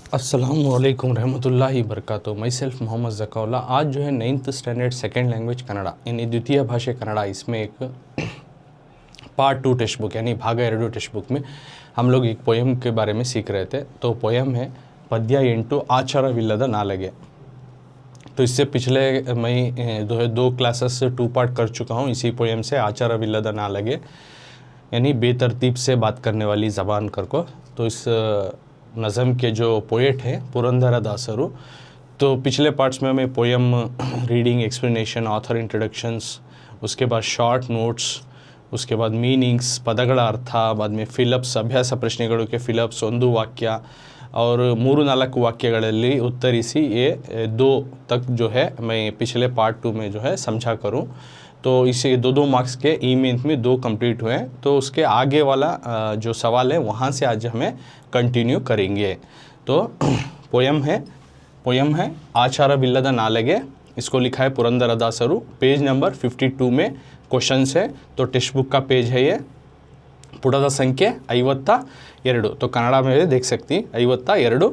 अस्सलामुअलैकुम रहमतुल्लाहि बरकातुहू। My self Mohammad Zakaullah. आज जो है 9th standard second language Kannada यानी द्वितीय भाषा कन्नड़ा, इसमें एक पार्ट 2 टेक्स्ट बुक यानी भाग 2 टेक्स्ट बुक में हम लोग एक पोएम के बारे में सीख रहे थे। तो पोएम है पद्य 8 आचारविಲ್ಲದ नालगे। तो इससे पिछले मैं दो क्लासेस 2 पार्ट कर चुका हूँ इसी पोएम से, आचारविಲ್ಲದ नालगे यानी बेतरतीब से बात करने वाली ज़बान कर को। तो इस नज़म के जो पोएट हैं पुरंदरदासरू। तो पिछले पार्ट्स में मैं poem reading, explanation, author introductions, उसके बाद शॉर्ट नोट्स, उसके बाद मीनिंग्स, ಪದಗಳ ಅರ್ಥ, बाद में ಫಿಲಪ್ಸ್, ಅಭ್ಯಾಸ ಪ್ರಶ್ನೆಗಳು के ಫಿಲಪ್ಸ್, ಒಂದು ವಾಕ್ಯ और 3-4 वाक्यಗಳಲ್ಲಿ उत्तरिसी ये 2 तक जो है मैं पिछले पार्ट 2 में जो है समझा करूं। तो इसे 2 मार्क्स के ई मेंस में 2 कंप्लीट हुए हैं। तो उसके आगे वाला जो सवाल है वहाँ से आज हमें कंटिन्यू करेंगे। तो पोएम है आचारविಲ್ಲದ नालगे। इसको लिखा है पुरंदरदासरू। पेज नंबर 52 में क्वेश्चंस है। तो टेक्स्ट बुक का पेज है ये, पुटದ संख्ये 52। तो कन्नड़ा में देख सकती 52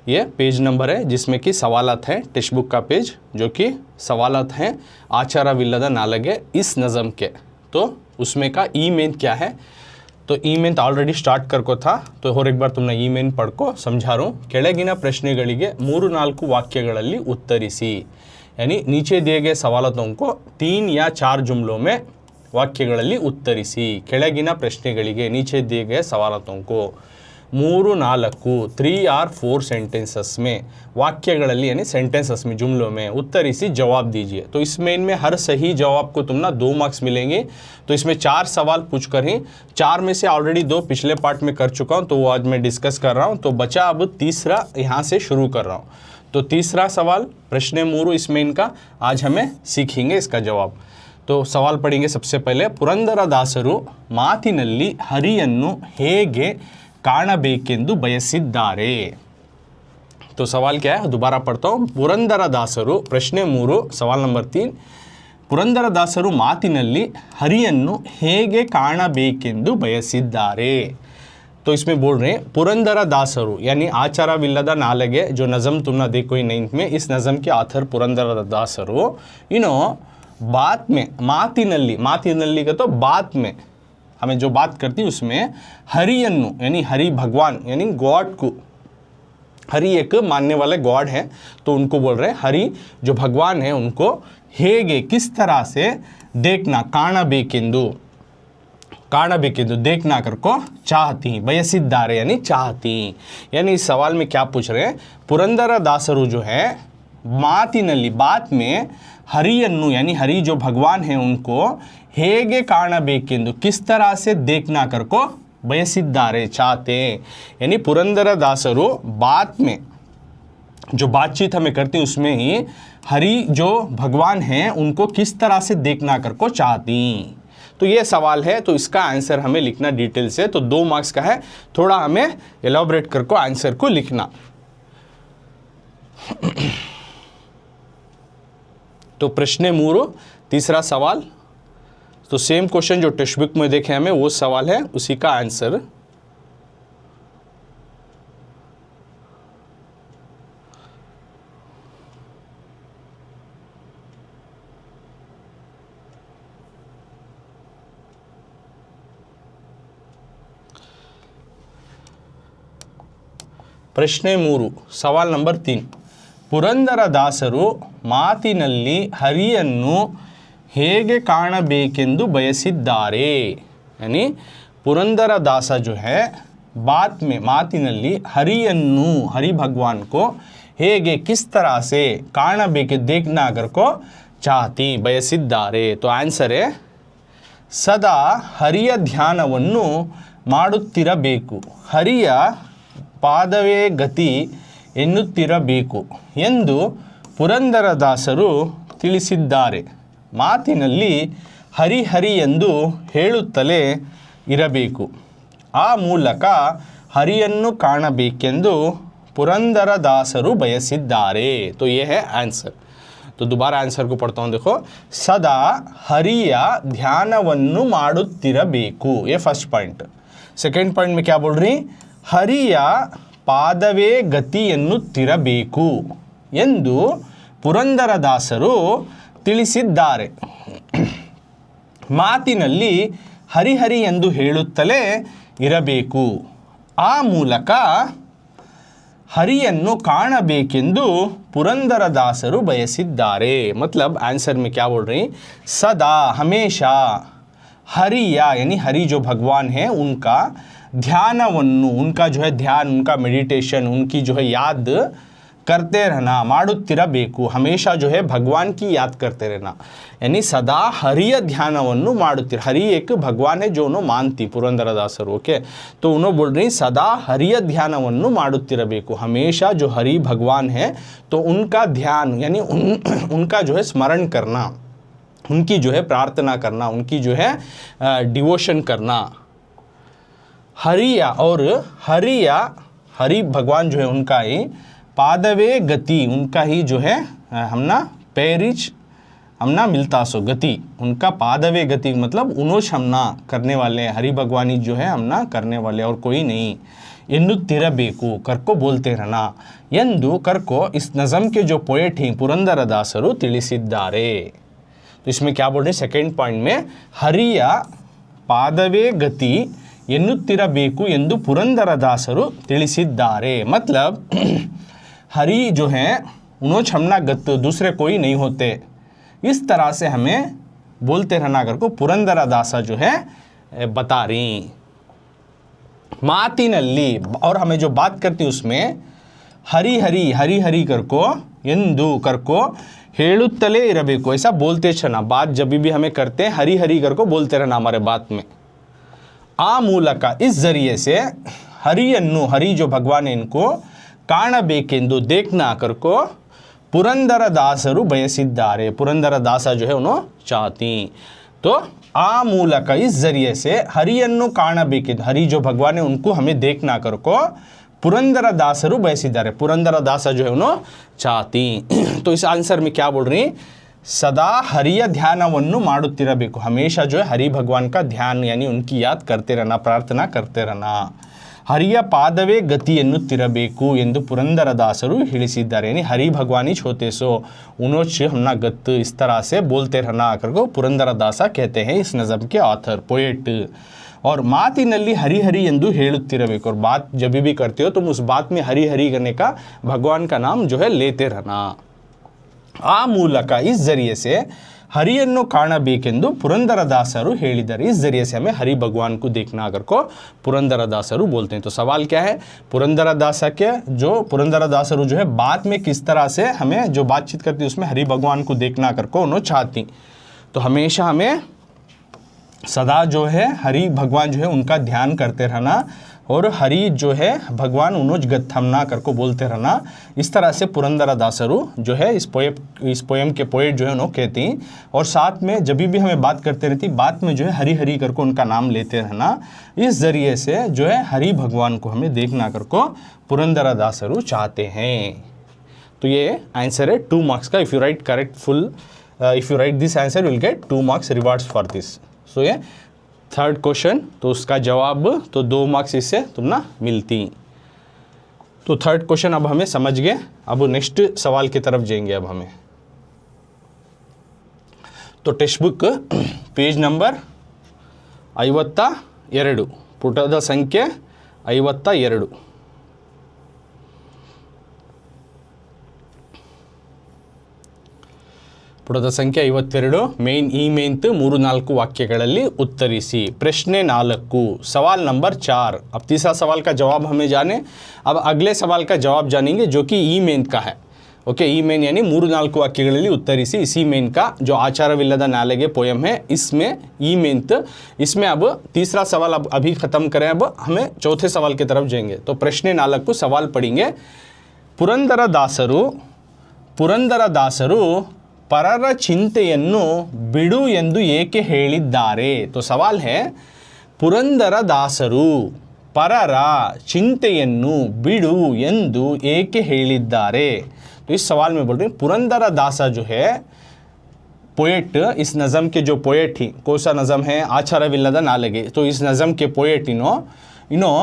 ये पेज नंबर है, जिसमें कि सवालात हैं। टेक्स्ट बुक का पेज जो कि सवालात हैं आचारविಲ್ಲದ नालगे इस नज़म के। तो उसमें का ई मेन क्या है, तो ई मेन ऑलरेडी स्टार्ट करको था। तो और एक बार तुमने ई मेन पढ़को समझा रहा हूँ। ಕೆಳಗಿನ ಪ್ರಶ್ನೆಗಳಿಗೆ 3-4 वाक्यಗಳಲ್ಲಿ उत्तरिसी, यानी नीचे दिए गए सवालों को 3 या 4 जुमलों में वाक्यಗಳಲ್ಲಿ उत्तरिಸಿ। ಕೆಳಗಿನ ಪ್ರಶ್ನೆಗಳಿಗೆ नीचे दिए गए सवालों को 3 or 4 सेंटेंसेस में, वाक्यಗಳಲ್ಲಿ यानी सेंटेंसेस में, जुमलों में उत्तरिसी, जवाब दीजिए। तो इसमें इनमें हर सही जवाब को तुम ना 2 मार्क्स मिलेंगे। तो इसमें 4 सवाल पूछ कर ही 4 में से ऑलरेडी 2 पिछले पार्ट में कर चुका हूँ, तो वो आज मैं डिस्कस कर रहा हूँ। तो बचा अब तीसरा यहाँ से शुरू कर रहा हूँ। तो तीसरा सवाल प्रश्न 3 इसमें इनका आज हमें सीखेंगे इसका जवाब। तो सवाल पढ़ेंगे सबसे पहले। ಪುರಂದರದಾಸರು ಮಾತಿನಲ್ಲಿ ಹರಿಯನ್ನು ಹೇಗೆ ಕಾಣಬೇಕೆಂದು ಬಯಸಿದ್ದಾರೆ। तो सवाल क्या है, दोबारा पढ़ता हूँ। ಪುರಂದರದಾಸರು प्रश्न 3 सवाल नंबर 3, ಪುರಂದರದಾಸರು ಮಾತಿನಲ್ಲಿ ಹರಿಯನ್ನು ಹೇಗೆ ಕಾಣಬೇಕೆಂದು ಬಯಸಿದ್ದಾರೆ। तो इसमें बोल रहे हैं पुरंदरदासरू यानी आचारविಲ್ಲದ नालगे, जो नज़म तुमने देखो 9th में, इस नज़म के आथर पुरंदरदासरू। बात में, मातिनल्ली का तो बात में, हमें जो बात करती है उसमें हरियन्नु यानी हरि भगवान यानी गॉड को, हरि एक मानने वाले गॉड है, तो उनको बोल रहे हैं हरि जो भगवान है उनको ಹೇಗೆ किस तरह से देखना, ಕಾಣಬೇಕೆಂದು देखना कर को चाहती, ಬಯಸಿದ್ದಾರೆ यानी चाहती। यानी इस सवाल में क्या पूछ रहे हैं, पुरंदरदासरू जो है ಮಾತಿನಲ್ಲಿ, बात में हरियन्नु यानी हरि जो भगवान है उनको ಹೇಗೆ ಕಾಣಬೇಕೆಂದು किस तरह से देखना कर को ಬಯಸಿದ್ದಾರೆ, चाहते। यानी पुरंदरदासरू बात में जो बातचीत हमें करती उसमें ही हरि जो भगवान हैं उनको किस तरह से देखना कर को चाहती। तो ये सवाल है। तो इसका आंसर हमें लिखना डिटेल से। तो 2 मार्क्स का है, थोड़ा हमें एलॉबरेट कर को आंसर को लिखना। तो प्रश्न 3 तीसरा सवाल, तो सेम क्वेश्चन जो टेक्स्ट बुक में देखे हमें वो सवाल है, उसी का आंसर। ಪ್ರಶ್ನೆ 3 ಸವಾಲ್ ನಂಬರ್ 3, ಪುರಂದರದಾಸರು ಮಾತಿನಲ್ಲಿ ಹರಿಯನ್ನು ಹೇಗೆ ಕಾಣಬೇಕೆಂದು ಬಯಸಿದ್ದಾರೆ। यानी पुरंदरदासा जो है बात में, मातिनल्ली हरियन्नु हरि भगवान को ಹೇಗೆ किस तरह से ಕಾಣಬೇಕೆ देखना कर को चाहती, ಬಯಸಿದ್ದಾರೆ। तो आंसर है ಸದಾ ಹರಿಯ ಧ್ಯಾನವನ್ನು ಮಾಡುತ್ತಿರಬೇಕು, ಹರಿಯ ಪಾದವೇ ಗತಿ ಎನ್ನುತ್ತಿರಬೇಕು ಎಂದು ಪುರಂದರದಾಸರು ತಿಳಿಸಿದ್ದಾರೆ। ಮಾತಿನಲ್ಲಿ ಹರಿ ಹರಿ ಎಂದು ಹೇಳುತ್ತಲೇ ಇರಬೇಕು, ಆ ಮೂಲಕ ಹರಿಯನ್ನು ಕಾಣಬೇಕೆಂದು ಪುರಂದರದಾಸರು ಬಯಸಿದ್ದಾರೆ। तो ये है आंसर। तो दोबारा आंसर को पढ़ता हूँ, देखो। सदा हरिಯ ಧ್ಯಾನವನ್ನು ಮಾಡುತ್ತಿರಬೇಕು, ये फर्स्ट पॉइंट। सेकेंड पॉइंट में क्या बोल रही, हरिಯ ಪಾದವೇ ಗತಿ ಎನ್ನುತ್ತಿರಬೇಕು ಎಂದು ಪುರಂದರದಾಸರು ತಿಳಿಸಿದ್ದಾರೆ. ಮಾತಿನಲ್ಲಿ ಹರಿಹರಿ ಎಂದು ಹೇಳುತ್ತಲೇ ಇರಬೇಕು. ಆ ಮೂಲಕ ಹರಿಯನ್ನು ಕಾಣಬೇಕೆಂದು ಪುರಂದರदासರು ಬಯಸಿದ್ದಾರೆ. मतलब आंसर में क्या बोल रहे हैं, सदा हमेशा हरिया यानी हरि जो भगवान है उनका ध्यानवन्नु, उनका जो है ध्यान, उनका मेडिटेशन, उनकी जो है याद करते रहना, ಮಾಡುತ್ತಿರಬೇಕು. हमेशा जो है भगवान की याद करते रहना, यानी सदा हरिय ध्यानवन्नु ಮಾಡುತ್ತಿರ. हरि एक भगवान है जो उन्होंने मानती पुरंदरदासರು. ओके, तो उन्होंने बोल रही सदा हरिय ध्यानवन्नु ಮಾಡುತ್ತಿರಬೇಕು. हमेशा जो हरि भगवान है तो उनका ध्यान यानी उनका जो है स्मरण करना, उनकी जो है प्रार्थना करना, उनकी जो है डिवोशन करना. हरिया और हरिया, हरि भगवान जो है उनका ही पादवे गति, उनका ही जो है हमना पैरिच हमना मिलता सो गति, उनका पादवे गति मतलब उनोश हमना करने वाले हैं, हरि भगवानी जो है हमना करने वाले और कोई नहीं. ಎನ್ನುತ್ತಿರಬೇಕು ಕರ್ಕೋ बोलते रहना. ಎಂದು ಕರ್ಕೋ इस नज़म के जो पोएट हैं पुरंदरदासರು ತಿಳಿಸಿದ್ದಾರೆ. तो इसमें क्या बोल रहे हैं, सेकेंड पॉइंट में हरिಯ ಪಾದವೇ ಗತಿ ಎನ್ನುತ್ತಿರಬೇಕು ಎಂದು ಪುರಂದರದಾಸರು ತಿಳಿಸಿದ್ದಾರೆ. मतलब हरि जो है उन्हों छमना गत, दूसरे कोई नहीं होते, इस तरह से हमें बोलते रहना करको पुरंदरदासा जो है बता रही. मातिनल्ली, और हमें जो बात करती उसमें हरि हरि हरि हरि करको ಎಂದು करको ಹೇಳುತ್ತಲೇ ಇರಬೇಕು, ऐसा बोलते रहना. बात जब भी हमें करते हैं हरि हरि करको बोलते रहना हमारे बात में. आ ಮೂಲಕ इस जरिए से हरिಯನ್ನು, हरि जो भगवान है इनको ಕಾಣಬೇಕೆಂದು देखना करको ಪುರಂದರದಾಸರು ಬಯಸಿದ್ದಾರೆ. ಪುರಂದರದಾಸ जो है उन्होंने चाहती. तो आ ಮೂಲಕ इस जरिए से हरिಯನ್ನು ಕಾಣಬೇಕೆಂದು, हरि जो भगवान है उनको हमें देखना करको ಪುರಂದರದಾಸರು ಬಯಸಿದ್ದಾರೆ. ಪುರಂದರದಾಸ जो है उन्होंने चाहती. तो इस आंसर में क्या बोल रही, सदा हरिಯ ಧ್ಯಾನವನ್ನು ಮಾಡುತ್ತಿರಬೇಕು. हमेशा जो है हरि भगवान का ध्यान यानी उनकी याद करते रहना, प्रार्थना करते रहना. हरिಯ ಪಾದವೇ गति ಎನ್ನುತ್ತಿರಬೇಕು ಎಂದು पुरंदरदासರು ಹೇಳಿಸಿದ್ದಾರೆ. यानी हरि भगवान ही होते सो उनोच हमना गत, इस तरह से बोलते रहना करको पुरंदरदासा कहते हैं इस नज़म के ऑथर पोएट. और मातिनल्ली हरि हरि ಎಂದು ಹೇಳುತ್ತಿರಬೇಕು. और बात जब भी करते हो तुम उस बात में हरि हरि करने का, भगवान का नाम जो है लेते रहना. ಆ ಮೂಲಕ इस जरिए से हरिಯನ್ನು ಕಾಣಬೇಕೆಂದು पुरंदरदासರು ಹೇಳಿದ್ದಾರೆ. इस जरिए से हमें हरि भगवान को देखना अगर को पुरंदरदासರು बोलते हैं. तो सवाल क्या है, पुरंदरदासा के जो पुरंदरदासರು जो है बात में किस तरह से हमें जो बातचीत करती है उसमें हरि भगवान को देखना कर को उन्होंने चाहती. तो हमेशा हमें सदा जो है हरि भगवान जो है उनका ध्यान करते रहना और हरि जो है भगवान उन्होंने गत्थमना करको बोलते रहना. इस तरह से पुरंदरदासರು जो है इस पोएम के पोएट जो है उन्होंने कहती. और साथ में जब भी हमें बात करते रहती, बात में जो है हरि हरि करको उनका नाम लेते रहना. इस ज़रिए से जो है हरि भगवान को हमें देखना करको पुरंदरदासರು चाहते हैं. तो ये आंसर है 2 मार्क्स का. If you write correct full, if you write this answer will get 2 marks rewards for this. So ये थर्ड क्वेश्चन, तो उसका जवाब तो 2 मार्क्स इससे तुम ना मिलती. तो थर्ड क्वेश्चन अब हमें समझ गए. अब नेक्स्ट सवाल की तरफ जाएंगे. अब हमें तो टेक्स्ट बुक पेज नंबर 52, ಪುಟದ ಸಂಖ್ಯೆ 52. ಪುಟದ ಸಂಖ್ಯೆ 52. ಮೇನ್ ಈ ಮೇಂತ್ 3-4 वाक्यಗಳಲ್ಲಿ उत्तरिसी. प्रश्न 4, सवाल नंबर 4. अब तीसरा सवाल का जवाब हमें जाने. अब अगले सवाल का जवाब जानेंगे जो कि ई मेंत का है. ओके, ई मेन यानी 3-4 वाक्यಗಳಲ್ಲಿ उत्तरिसी. इसी मेन का जो आचारविಲ್ಲದ नालेगे पोएम है इसमें ई मेंत. इसमें अब तीसरा सवाल अब अभी ख़त्म करें. अब हमें चौथे सवाल की तरफ जाएंगे. तो प्रश्न 4 को सवाल पढ़ेंगे. पुरंदरदासರು ಪರರ ಚಿಂತೆಯನ್ನು ಬಿಡು ಎಂದು ಏಕೆ ಹೇಳಿದ್ದಾರೆ. तो सवाल है पुरंदरदासರು ಪರರ ಚಿಂತೆಯನ್ನು ಬಿಡು ಎಂದು ಏಕೆ ಹೇಳಿದ್ದಾರೆ. तो इस सवाल में बोल रहे हैं पुरंदरदासा जो है पोएट, इस नज़म के जो पोएट ही, कौन सा नज़म है, आचारविಲ್ಲದ नालेगे. तो इस नज़म के पोएट इनो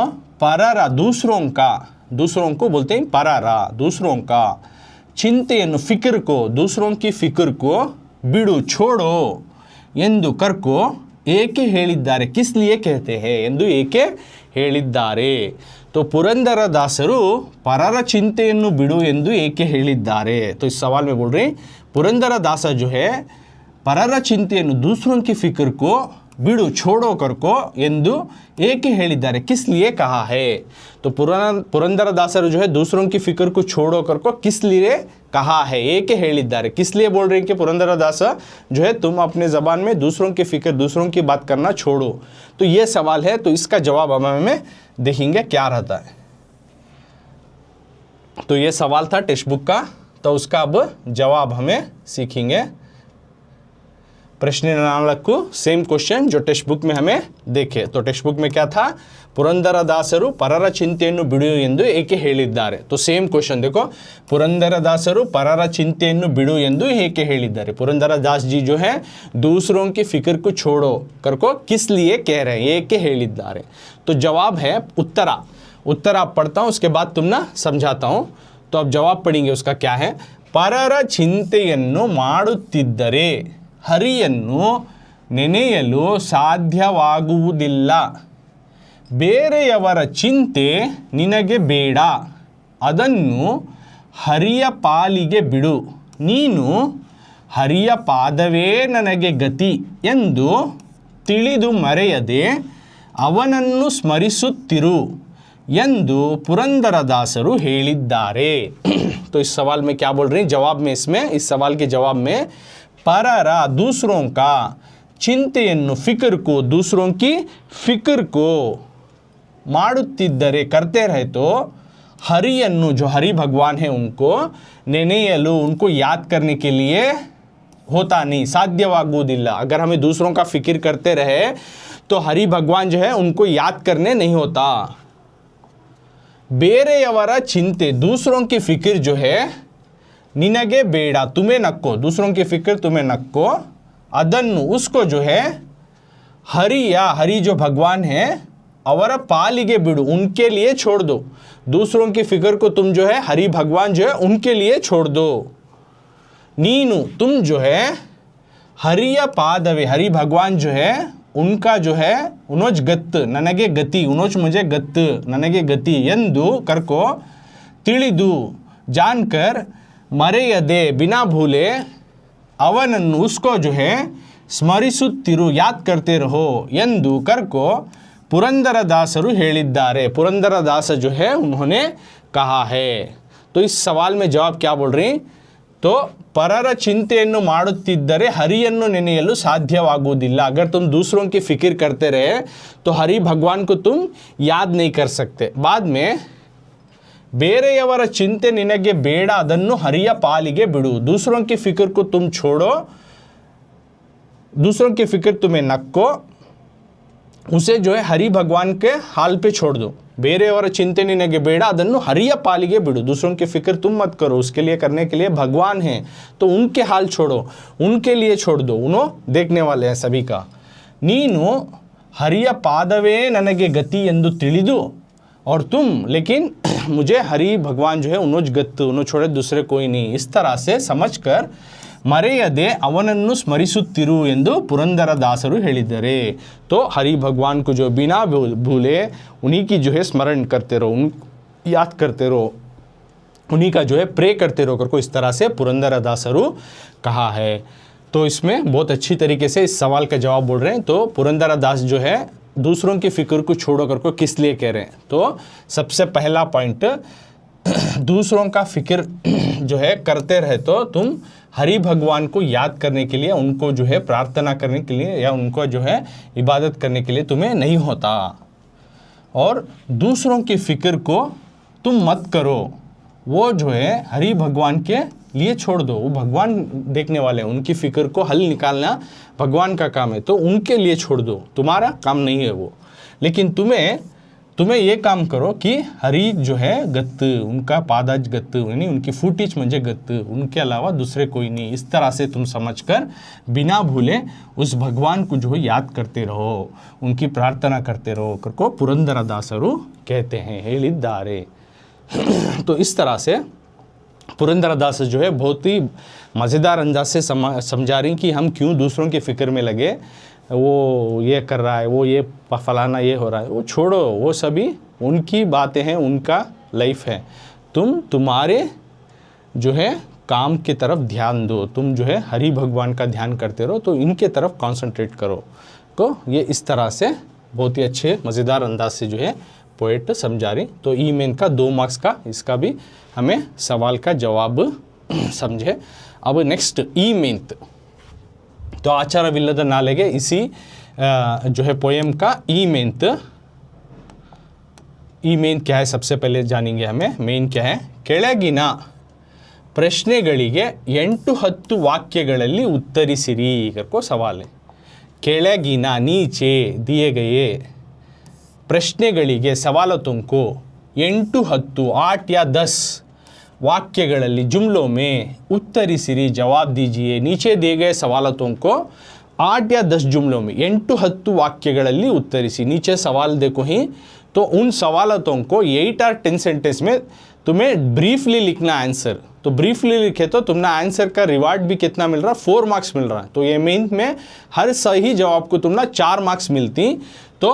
पररा दूसरों का दूसरों को बोलते हैं परर, दूसरों का, चिंತೆಯನ್ನು फिक्र को, दूसरों की फिक्र को, बिडु छोड़ो ಎಂದು ಕರ್ಕೋ ಏಕೆ ಹೇಳಿದ್ದಾರೆ, किस लिए कहते हैं ಎಂದು ಏಕೆ ಹೇಳಿದ್ದಾರೆ. तो ಪುರಂದರದಾಸರು ಪರರ ಚಿಂತೆಯನ್ನು ಬಿಡು ಎಂದು ಏಕೆ ಹೇಳಿದ್ದಾರೆ. तो इस सवाल में बोल रहे हैं पुरंदरदास जो है परर चिंತೆಯನ್ನು दूसरों की फिक्र को बिडु छोड़ो करको ಎಂದು ಏಕೆ ಹೇಳಿದ್ದಾರೆ, किस लिए कहा है. तो पुरंदरदासರು जो है दूसरों की फिक्र को छोड़ो करको किस लिए कहा है, ಏಕೆ ಹೇಳಿದ್ದಾರೆ. किस लिए बोल रहे हैं कि पुरंदरदास जो है तुम अपने ज़बान में दूसरों की फिक्र, दूसरों की बात करना छोड़ो. तो ये सवाल है, तो इसका जवाब हमें देखेंगे क्या रहता है. तो ये सवाल था टेक्स्ट बुक का, तो उसका अब जवाब हमें सीखेंगे. प्रश्न 4 सेम क्वेश्चन जो टेक्स्ट बुक में हमें देखे. तो टेक्स्ट बुक में क्या था, ಪುರಂದರದಾಸರು ಪರರ ಚಿಂತೆಯನ್ನು ಬಿಡು ಎಂದು ಏಕೆ ಹೇಳಿದ್ದಾರೆ. तो सेम क्वेश्चन देखो, पुरंदरदासರು ಪರರ ಚಿಂತೆಯನ್ನು ಬಿಡು ಎಂದು ಏಕೆ ಹೇಳಿದ್ದಾರೆ. पुरंदरदास जी जो है दूसरों की फिक्र को छोड़ो करको किस लिए कह रहे हैं, ಏಕೆ ಹೇಳಿದ್ದಾರೆ. तो जवाब है उत्तर आप पढ़ता हूँ, उसके बाद तुम ना समझाता हूँ. तो अब जवाब पढ़ेंगे उसका क्या है. ಪರರ ಚಿಂತೆಯನ್ನು ಮಾಡುತ್ತಿದ್ದರೆ ಹರಿಯನ್ನು ನೆನೆಯಲು ಸಾಧ್ಯವಾಗುವುದಿಲ್ಲ, ಬೇರೆಯವರ ಚಿಂತೆ ನಿನಗೆ ಬೇಡ, ಅದನ್ನು ಹರಿಯ ಪಾಲಿಗೆ ಬಿಡು, ನೀನು ಹರಿಯ ಪಾದವೇ ನನಗೆ ಗತಿ ಎಂದು ತಿಳಿದು ಮರೆಯದೆ ಅವನನ್ನು ಸ್ಮರಿಸುತ್ತಿರು ಎಂದು ಪುರಂದರದಾಸರು ಹೇಳಿದ್ದಾರೆ. तो इस सवाल में क्या बोल रहे हैं, जवाब में इसमें इस सवाल के जवाब में परर दूसरों का, चिंತೆಯನ್ನು फिक्र को, दूसरों की फिक्र को ಮಾಡುತ್ತಿದ್ದರೆ करते रहे तो हरिಯನ್ನು जो हरि भगवान है उनको, ನೆನೆಯಲು उनको याद करने के लिए होता नहीं, साध्यवागुವುದಿಲ್ಲ. अगर हमें दूसरों का फिक्र करते रहे तो हरि भगवान जो है उनको याद करने नहीं होता. ಬೇರೆಯವರ ಚಿಂತೆ, दूसरों की फिक्र जो है, ನಿನಗೆ ಬೇಡ, तुम्हें नक्को, दूसरों की फिक्र तुम्हें नक्को, ಅದನ್ನು उसको जो है हरि जो भगवान है ಅವರ ಪಾಲಿಗೆ ಬಿಡು, उनके लिए छोड़ दो. दूसरों की फिक्र को तुम जो है हरि भगवान जो है उनके लिए छोड़ दो. नीनु तुम जो है हरिಯ ಪಾದವೇ, हरि भगवान जो है उनका जो है उनोज गत ನನಗೆ गति, उनोज मुझे गत ನನಗೆ गति ಎಂದು करको ತಿಳಿದು जानकर मरेयदे बिना भूले ಅವನನ್ನು उसको जो है ಸ್ಮರಿಸುತ್ತಿರು याद करते रहो ಎಂದು करको पुरंदरदासರು ಹೇಳಿದ್ದಾರೆ. पुरंदरदास जो है उन्होंने कहा है. तो इस सवाल में जवाब क्या बोल रही, तो ಪರರ ಚಿಂತೆಯನ್ನು ಮಾಡುತ್ತಿದ್ದರೆ ಹರಿಯನ್ನು ನೆನೆಯಲು ಸಾಧ್ಯವಾಗುವುದಿಲ್ಲ. अगर तुम दूसरों की फिक्र करते रहे तो हरि भगवान को तुम याद नहीं कर सकते. बाद में ಬೇರೆಯವರ ಚಿಂತೆ ನಿನಗೆ ಬೇಡ, ಅದನ್ನು ಹರಿಯ ಪಾಲಿಗೆ ಬಿಡು, दूसरों की फिक्र को तुम छोड़ो, दूसरों की फिक्र तुम्हें नक्को, उसे जो है हरि भगवान के हाल पे छोड़ दो. ಬೇರೆಯವರ ಚಿಂತೆ ನಿನಗೆ ಬೇಡ, ಅದನ್ನು ಹರಿಯ ಪಾಲಿಗೆ ಬಿಡು, दूसरों की फिक्र तुम मत करो, उसके लिए करने के लिए भगवान हैं, तो उनके हाल छोड़ो, उनके लिए छोड़ दो, उन्हों देखने वाले हैं सभी का. ನೀನು ಹರಿಯ ಪಾದವೇ ನನಗೆ ಗತಿ ಎಂದು ತಿಳಿದು, और तुम लेकिन मुझे हरि भगवान जो है उन्होंने गत, उन्होंने छोड़े दूसरे कोई नहीं, इस तरह से समझकर ಮರೆಯದೆ ಅವನನ್ನು ಸ್ಮರಿಸುತ್ತಿರು ಎಂದು ಪುರಂದರದಾಸರು ಹೇಳಿದ್ದಾರೆ. तो हरि भगवान को जो बिना भूले उन्हीं की जो है स्मरण करते रहो, उन याद करते रहो, उन्हीं का जो है प्रे करते रहो करको, इस तरह से पुरंदरदासरू कहा है. तो इसमें बहुत अच्छी तरीके से इस सवाल का जवाब बोल रहे हैं. तो पुरंदरदास जो है दूसरों की फिक्र को छोड़ो करको किस लिए कह रहे हैं. तो सबसे पहला पॉइंट, दूसरों का फिक्र जो है करते रहे तो तुम हरि भगवान को याद करने के लिए, उनको जो है प्रार्थना करने के लिए या उनको जो है इबादत करने के लिए तुम्हें नहीं होता. और दूसरों की फिक्र को तुम मत करो, वो जो है हरि भगवान के लिए छोड़ दो, वो भगवान देखने वाले हैं, उनकी फिक्र को हल निकालना भगवान का काम है, तो उनके लिए छोड़ दो, तुम्हारा काम नहीं है वो. लेकिन तुम्हें ये काम करो कि हरि जो है गत, उनका पादाज गत, यानी उनकी फुटिच मुझे गत, उनके अलावा दूसरे कोई नहीं, इस तरह से तुम समझकर बिना भूले उस भगवान को जो है याद करते रहो, उनकी प्रार्थना करते रहो करको पुरंदरदासರು कहते हैं, ಹೇಳಿದ್ದಾರೆ. तो इस तरह से पुरंदरदास जो है बहुत ही मज़ेदार अंदाज से समझा रही कि हम क्यों दूसरों की फ़िक्र में लगे, वो ये कर रहा है, वो ये फलाना ये हो रहा है, वो छोड़ो, वो सभी उनकी बातें हैं, उनका लाइफ है। तुम्हारे जो है काम की तरफ ध्यान दो, तुम जो है हरि भगवान का ध्यान करते रहो, तो इनके तरफ कंसंट्रेट करो। तो ये इस तरह से बहुत ही अच्छे मज़ेदार अंदाज से जो है पोएट समझा रही। तो ई मेन का 2 मार्क्स का इसका भी हमें सवाल का जवाब समझे। अब नेक्स्ट ई मेंत, तो आचारविಲ್ಲದ नालेगे इसी जो है पोएम का ई मेंत क्या है सबसे पहले जानेंगे हमें। मेन क्या है, ಕೆಳಗಿನ ಪ್ರಶ್ನೆಗಳಿಗೆ 8-10 वाक्यಗಳಲ್ಲಿ उत्तरिसिरी करको सवाल है। ಕೆಳಗಿನ नीचे दिए गए ಪ್ರಶ್ನೆಗಳಿಗೆ सवालों को 8-10 8 या 10 वाक्यಗಳಲ್ಲಿ जुमलों में उत्तरिसिरी जवाब दीजिए। नीचे दिए गए सवालों को 8 या 10 जुमलों में 8-10 वाक्यಗಳಲ್ಲಿ उत्तरिसी। नीचे सवाल देखो ही, तो उन सवालों को 8 और 10 सेंटेंस में तुम्हें ब्रीफली लिखना आंसर। तो ब्रीफली लिखे तो तुम्हें आंसर का रिवार्ड भी कितना मिल रहा है, 4 मार्क्स मिल रहा है। तो ये मेन में हर सही जवाब को तुम्हें 4 मार्क्स मिलती। तो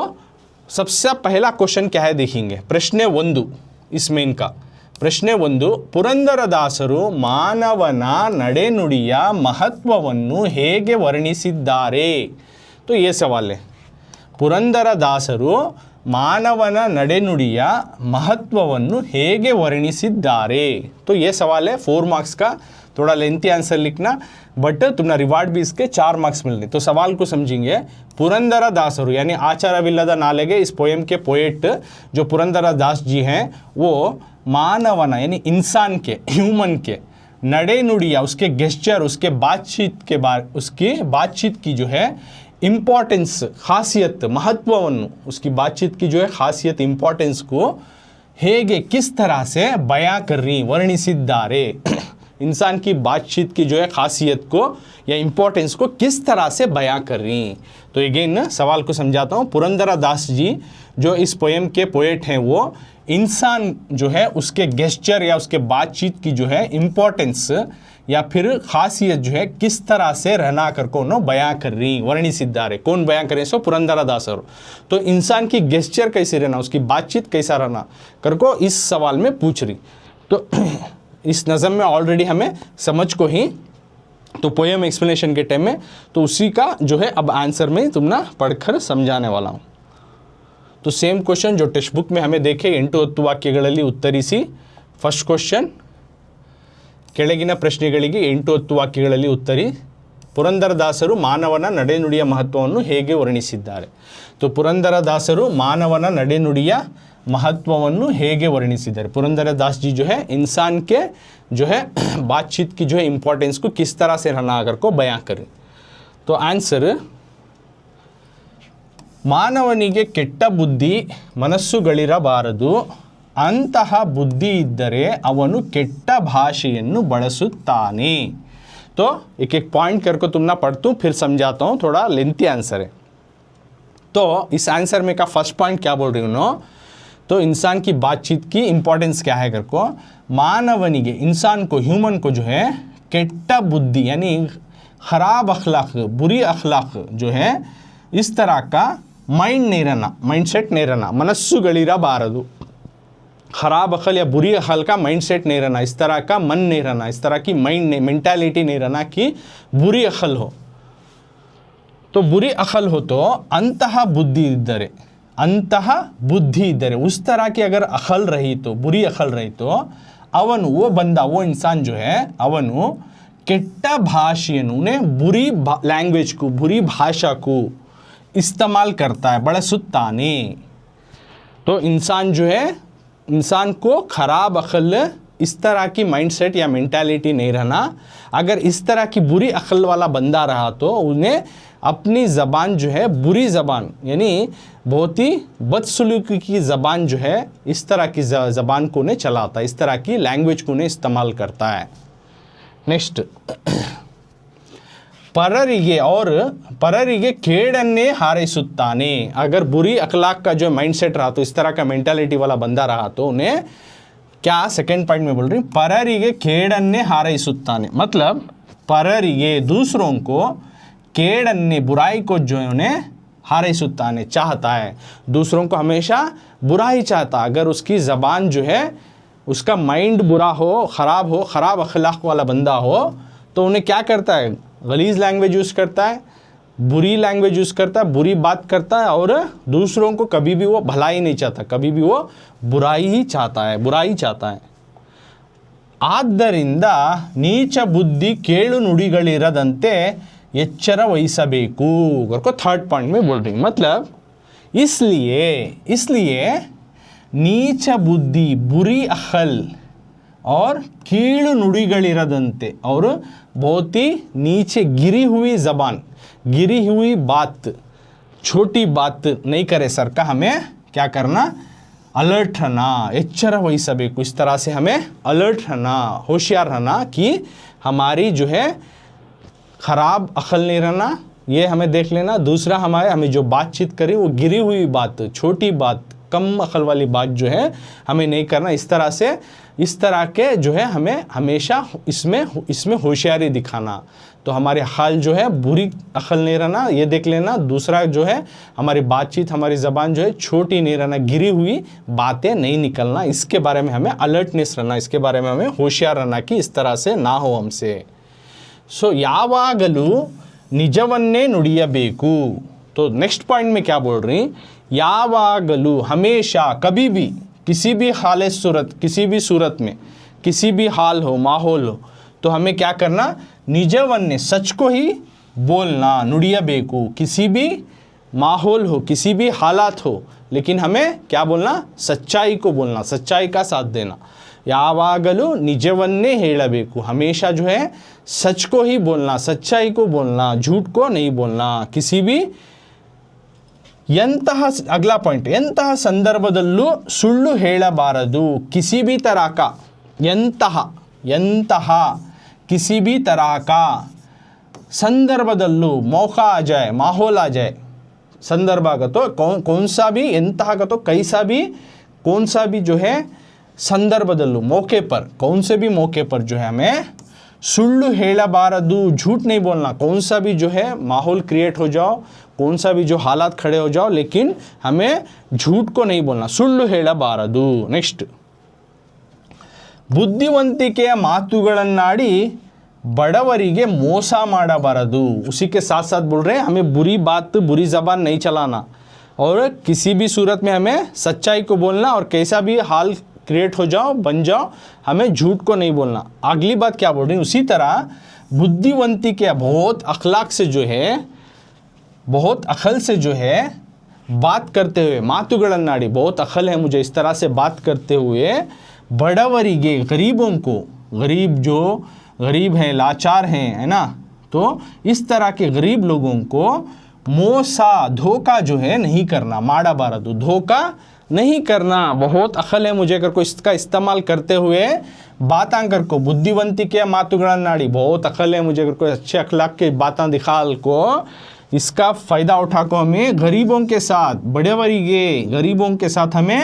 सबसे पहला क्वेश्चन क्या है देखेंगे, प्रश्न 1 इस मेन का। ಪ್ರಶ್ನೆ 1, ಪುರಂದರದಾಸರು ಮಾನವನ ನಡೆನುಡಿಯ ಮಹತ್ವವನ್ನು ಹೇಗೆ ವರ್ಣಿಸಿದ್ದಾರೆ? तो ये सवाल है, ಪುರಂದರದಾಸರು ಮಾನವನ ನಡೆನುಡಿಯ ಮಹತ್ವವನ್ನು ಹೇಗೆ ವರ್ಣಿಸಿದ್ದಾರೆ? तो ये सवाल है 4 मार्क्स का, थोड़ा लेंथी आंसर लिखना, बट तुम्हारा रिवार्ड भी इसके 4 मार्क्स मिलने। तो सवाल को समझेंगे, पुरंदरदासरु यानी आचारविಲ್ಲದ नालेगे इस पोएम के पोएट जो पुरंदरदास जी हैं, वो मानवना यानी इंसान के, ह्यूमन के नडे नुडिया, उसके गेस्चर, उसके उसकी बातचीत की जो है इम्पोर्टेंस, खासियत, महत्वವನ್ನು, उसकी बातचीत की जो है खासियत, इम्पोर्टेंस को ಹೇಗೆ किस तरह से बयां कर रही, वर्णिसिದ್ದಾರೆ। इंसान की बातचीत की जो है खासियत को या इम्पोर्टेंस को किस तरह से बयां कर रही। तो अगेन सवाल को समझाता हूँ। पुरंदरदास जी जो इस पोएम के पोएट हैं, वो इंसान जो है उसके गेस्चर या उसके बातचीत की जो है इम्पोर्टेंस या फिर खासियत जो है किस तरह से रहना कर को नो बयां कर रही, वर्णिसिದ್ದಾರೆ। कौन बयां करें? सो पुरंदरदासರು। तो इंसान की गेस्चर कैसे रहना, उसकी बातचीत कैसा रहना कर को इस सवाल में पूछ रही। तो इस नज़म में ऑलरेडी हमें समझ को ही, तो पोएम एक्सप्लेनेशन के टाइम में, तो उसी का जो है अब आंसर में तुम ना पढ़कर समझाने वाला हूँ। तो सेम क्वेश्चन जो टेक्स्ट बुक में हमें देखे 8-10 ವಾಕ್ಯಗಳಲ್ಲಿ ಉತ್ತರಿಸಿ। ಫಸ್ಟ್ ಕ್ವೆಶ್ಚನ್, ಕೆಳಗಿನ ಪ್ರಶ್ನೆಗಳಿಗೆ 8-10 ವಾಕ್ಯಗಳಲ್ಲಿ ಉತ್ತರಿ, ಪುರಂದರದಾಸರು ಮಾನವನ ನಡೆನುಡಿಯ ಮಹತ್ವವನ್ನು ಹೇಗೆ ವರ್ಣಿಸಿದ್ದಾರೆ? तो पुरंदरदासರು मानवನ ನಡೆನುಡಿಯ महत्वವನ್ನು ಹೇಗೆ वर्णिसिದ್ದಾರೆ? पुरंदरदास जी जो है इंसान के जो है बातचीत की जो है इम्पोर्टेंस को किस तरह से रहना अगर को बयां करें। तो आंसर, ಮಾನವನಿಗೆ ಕೆಟ್ಟ ಬುದ್ಧಿ ಮನಸ್ಸುಗಳಿರಬಾರದು, ಅಂತಹ ಬುದ್ಧಿ ಇದ್ದರೆ ಅವನು ಕೆಟ್ಟ ಭಾಷೆಯನ್ನು ಬಳಸುತ್ತಾನೆ। तो एक एक पॉइंट करके तुम ना पढ़ता हूँ, फिर समझाता हूँ, थोड़ा लेंथी आंसर है। तो इस आंसर में का फर्स्ट पॉइंट क्या बोल रही हूँ नो, तो इंसान की बातचीत की इंपॉर्टेंस क्या है कर को, मानवनिगे इंसान को, ह्यूमन को जो है ಕೆಟ್ಟ बुद्धि यानी खराब अखलाक, बुरी अखलाक जो है, इस तरह का माइंड नहीं रहना, माइंडसेट नहीं रहना, ಮನಸ್ಸುಗಳಿರಬಾರದು, खराब अकल या बुरी अकल का माइंडसेट नहीं रहना, इस तरह का मन नहीं रहना, इस तरह की माइंड नहीं, मेंटालिटी नहीं रहना कि बुरी अकल हो। तो बुरी अकल हो तो अंतः बुद्धि इद्धरे, अंतः बुद्धि इद्धरे, उस तरह की अगर अकल रही तो, बुरी अकल रही तो ಅವನು, वो बंदा, वो इंसान जो है, ಅವನು ಕೆಟ್ಟ ಭಾಷೆಯನ್ನು, बुरी लैंग्वेज को, बुरी भाषा को इस्तेमाल करता है, ಬಳಸುತ್ತಾನೆ। तो इंसान जो है, इंसान को खराब अकल, इस तरह की माइंडसेट या मेंटालिटी नहीं रहना। अगर इस तरह की बुरी अकल वाला बंदा रहा तो उन्हें अपनी ज़बान जो है, बुरी ज़बान यानी बहुत ही बदसलूकी की ज़बान जो है, इस तरह की ज़बान को उन्हें चलाता है, इस तरह की लैंग्वेज को उन्हें इस्तेमाल करता है। नेक्स्ट, ಪರರಿಗೆ और ಪರರಿಗೆ ಕೇಡನ್ನೇ ಹಾರೈಸುತ್ತಾನೆ। अगर बुरी अखलाक का जो माइंडसेट रहा, तो इस तरह का मेंटालिटी वाला बंदा रहा तो उन्हें क्या सेकेंड पॉइंट में बोल रही पररिगे केडन्ने हारैसुत्ताने, मतलब पररिगे दूसरों को केडन्ने बुराई को जो है हारैसुत्ताने चाहता है, दूसरों को हमेशा बुरा ही चाहता। अगर उसकी ज़बान जो है उसका माइंड बुरा हो, ख़राब अखलाक वाला बंदा हो तो उन्हें क्या करता है, गलीज़ लैंग्वेज यूज़ करता है, बुरी लैंग्वेज यूज़ करता है, बुरी बात करता है और दूसरों को कभी भी वो भलाई नहीं चाहता, कभी भी वो बुराई ही चाहता है। ಆದ್ದರಿಂದ ನೀಚ ಬುದ್ಧಿ ಕೇಳು ನುಡಿಗಳಿರದಂತೆ ಎಚ್ಚರ ವಹಿಸಬೇಕು को थर्ड पॉइंट में बोल रही, मतलब इसलिए नीच बुद्धि, बुरी अक्ल और कीड़ु नुडिಗಳಿರದಂತೆ और बहुत ही नीचे गिरी हुई ज़बान, गिरी हुई बात, छोटी बात नहीं करे सर का हमें क्या करना, अलर्ट रहना, एच्चर वहिसबेकु। इस तरह से हमें अलर्ट रहना, होशियार रहना कि हमारी जो है ख़राब अक्ल नहीं रहना, ये हमें देख लेना। दूसरा हमें जो बातचीत करें वो गिरी हुई बात, छोटी बात, कम अक्ल वाली बात जो है हमें नहीं करना। इस तरह के जो है हमें हमेशा इसमें होशियारी दिखाना। तो हमारे हाल जो है बुरी अक्ल नहीं रहना, ये देख लेना। दूसरा जो है हमारी बातचीत, हमारी ज़बान जो है छोटी नहीं रहना, गिरी हुई बातें नहीं निकलना। इसके बारे में हमें अलर्टनेस रहना, इसके बारे में हमें होशियार रहना कि इस तरह से ना हो हमसे। सो यावागलू निजवन्ने नुडियबेकु। तो नेक्स्ट पॉइंट में क्या बोल रही, यावागलू हमेशा, कभी भी, किसी भी हाल सूरत, किसी भी सूरत में, किसी भी हाल हो, माहौल हो, तो हमें क्या करना, निजवन्ने सच को ही बोलना, नुडियबेकु किसी भी माहौल हो, किसी भी हालात हो, लेकिन हमें क्या बोलना, सच्चाई को बोलना, सच्चाई का साथ देना। यावागलू निजवन्ने हेळबेकु, हमेशा जो है सच को ही बोलना, सच्चाई को बोलना, झूठ को नहीं बोलना। किसी भी अगला पॉइंट, ಎಂತಹ ಸಂದರ್ಭದಲ್ಲೂ ಸುಳ್ಳು ಹೇಳಬಾರದು, किसी भी तरह का, किसी भी तरह का, संदर्भदल्लू मौका आ जाए, माहौल आ जाए, संदर्भ का तो कौन सा भी, ಎಂತಹ का तो कैसा भी, कौन सा भी जो है संदर्भदल्लू मौके पर, कौन से भी मौके पर जो है हमें सुಳ್ಳು ಹೇಳಬಾರದು, झूठ नहीं बोलना। कौन सा भी जो है माहौल क्रिएट हो जाओ, कौन सा भी जो हालात खड़े हो जाओ, लेकिन हमें झूठ को नहीं बोलना, ಸುಳ್ಳು ಹೇಳಬಾರದು। नेक्स्ट, बुद्धिವಂತಿಕೆಯ ಮಾತುಗಳನ್ನಾಡಿ बड़वरिगे ಮೋಸ ಮಾಡಬಾರದು। उसी के साथ साथ बोल रहे हैं हमें बुरी बात, बुरी ज़बान नहीं चलाना और किसी भी सूरत में हमें सच्चाई को बोलना और कैसा भी हाल क्रिएट हो जाओ, बन जाओ, हमें झूठ को नहीं बोलना। अगली बात क्या बोल रही है, उसी तरह बुद्धिवंतिके बहुत अखलाक से जो है, बहुत अक्ल से जो है बात करते हुए, मातुಗಳನ್ನಾಡಿ, बहुत अक्ल है मुझे, इस तरह से बात करते हुए बड़वरिगे गरीबों को, गरीब जो गरीब हैं, लाचार हैं, है ना, तो इस तरह के गरीब लोगों को मोसा, धोखा जो है नहीं करना, ಮಾಡಬಾರದು, धोखा नहीं करना। बहुत अक्ल है मुझे अगर कोई इसका इस्तेमाल करते हुए बातांकर को, बुद्धिवंतिके मातुಗಳನ್ನಾಡಿ, बहुत अक्ल है मुझे अगर कोई अच्छे अखलाक के बातां दिखाल को, इसका फ़ायदा उठा को हमें गरीबों के साथ, बड़ेवरिगे गरीबों के साथ हमें